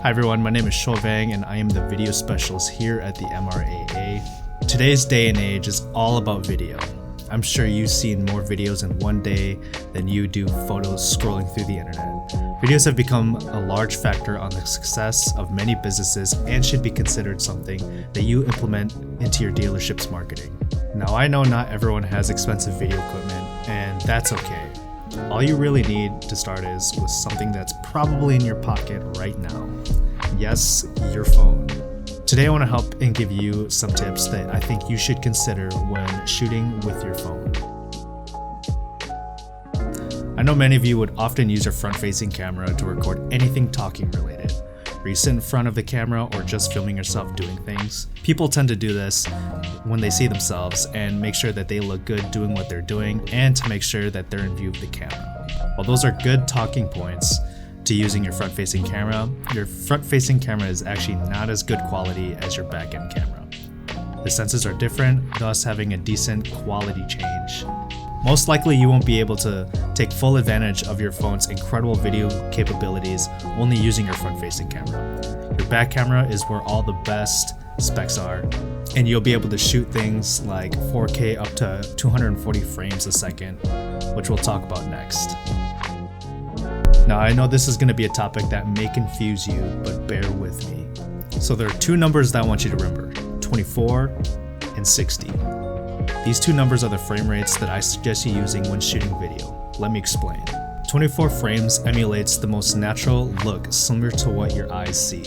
Hi everyone, my name is Soua Vang and I am the video specialist here at the MRAA. Today's day and age is all about video. I'm sure you've seen more videos in one day than you do photos scrolling through the internet. Videos have become a large factor on the success of many businesses and should be considered something that you implement into your dealership's marketing. Now I know not everyone has expensive video equipment, and that's okay. All you really need to start is with something that's probably in your pocket right now. Yes, your phone. Today I want to help and give you some tips that I think you should consider when shooting with your phone. I know many of you would often use your front-facing camera to record anything talking related. Where you sit in front of the camera or just filming yourself doing things. People tend to do this when they see themselves and make sure that they look good doing what they're doing and to make sure that they're in view of the camera. While those are good talking points to using your front-facing camera, your front-facing camera is actually not as good quality as your back-end camera. The sensors are different, thus having a decent quality change. Most likely you won't be able to take full advantage of your phone's incredible video capabilities only using your front-facing camera. Your back camera is where all the best specs are, and you'll be able to shoot things like 4K up to 240 frames a second, which we'll talk about next. Now I know this is going to be a topic that may confuse you, but bear with me. So there are two numbers that I want you to remember, 24 and 60. These two numbers are the frame rates that I suggest you using when shooting video. Let me explain. 24 frames emulates the most natural look similar to what your eyes see.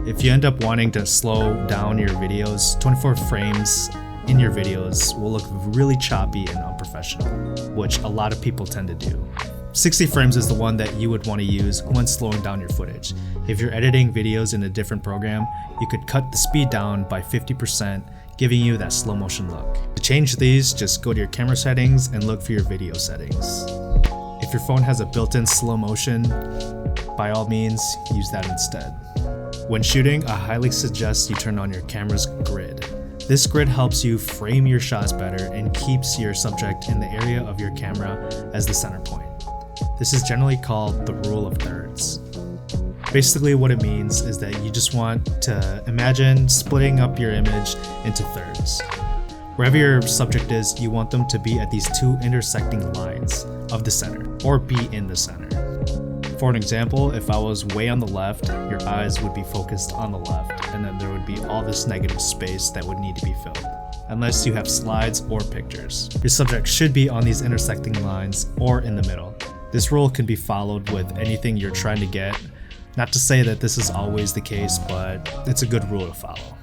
If you end up wanting to slow down your videos, 24 frames in your videos will look really choppy and unprofessional, which a lot of people tend to do. 60 frames is the one that you would want to use when slowing down your footage. If you're editing videos in a different program, you could cut the speed down by 50%, giving you that slow motion look. To change these, just go to your camera settings and look for your video settings. If your phone has a built-in slow motion, by all means, use that instead. When shooting, I highly suggest you turn on your camera's grid. This grid helps you frame your shots better and keeps your subject in the area of your camera as the center point. This is generally called the rule of thirds. Basically what it means is that you just want to imagine splitting up your image into thirds. Wherever your subject is, you want them to be at these two intersecting lines of the center, or be in the center. For an example, if I was way on the left, your eyes would be focused on the left, and then there would be all this negative space that would need to be filled, unless you have slides or pictures. Your subject should be on these intersecting lines or in the middle. This rule can be followed with anything you're trying to get. Not to say that this is always the case, but it's a good rule to follow.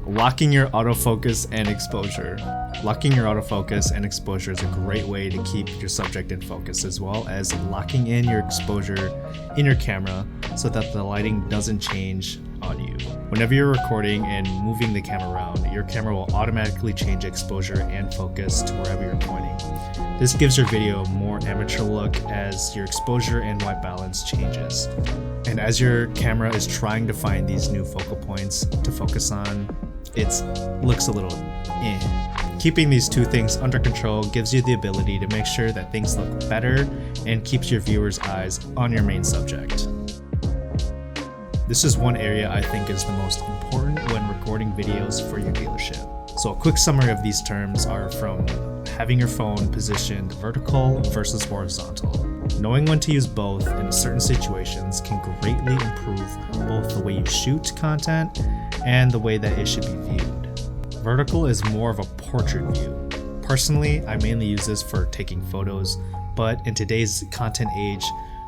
Locking your autofocus and exposure. Locking your autofocus and exposure is a great way to keep your subject in focus, as well as locking in your exposure in your camera so that the lighting doesn't change on you. Whenever you're recording and moving the camera around, your camera will automatically change exposure and focus to wherever you're pointing. This gives your video a more amateur look as your exposure and white balance changes. And as your camera is trying to find these new focal points to focus on, it looks a little Keeping these two things under control gives you the ability to make sure that things look better and keeps your viewers' eyes on your main subject. This is one area I think is the most important when recording videos for your dealership. So a quick summary of these terms are from having your phone positioned vertical versus horizontal. Knowing when to use both in certain situations can greatly improve both the way you shoot content and the way that it should be viewed. Vertical is more of a portrait view. Personally, I mainly use this for taking photos, but in today's content age,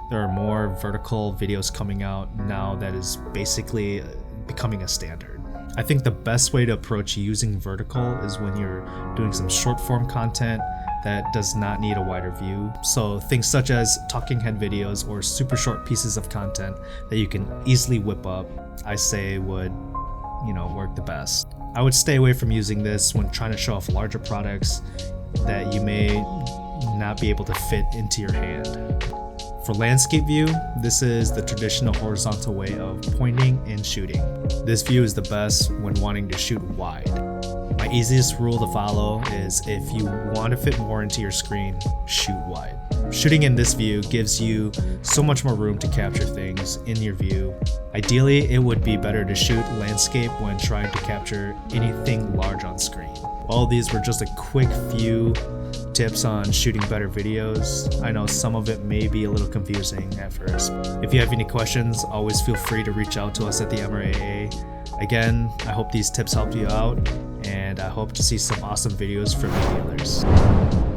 there are more vertical videos coming out now that is basically becoming a standard. I think the best way to approach using vertical is when you're doing some short form content that does not need a wider view. So things such as talking head videos or super short pieces of content that you can easily whip up, I say would, work the best. I would stay away from using this when trying to show off larger products that you may not be able to fit into your hand. For landscape view, this is the traditional horizontal way of pointing and shooting. This view is the best when wanting to shoot wide. My easiest rule to follow is if you want to fit more into your screen, shoot wide. Shooting in this view gives you so much more room to capture things in your view. Ideally, it would be better to shoot landscape when trying to capture anything large on screen. All these were just a quick few tips on shooting better videos. I know some of it may be a little confusing at first. If you have any questions, always feel free to reach out to us at the MRAA. Again, I hope these tips helped you out, and I hope to see some awesome videos from many others.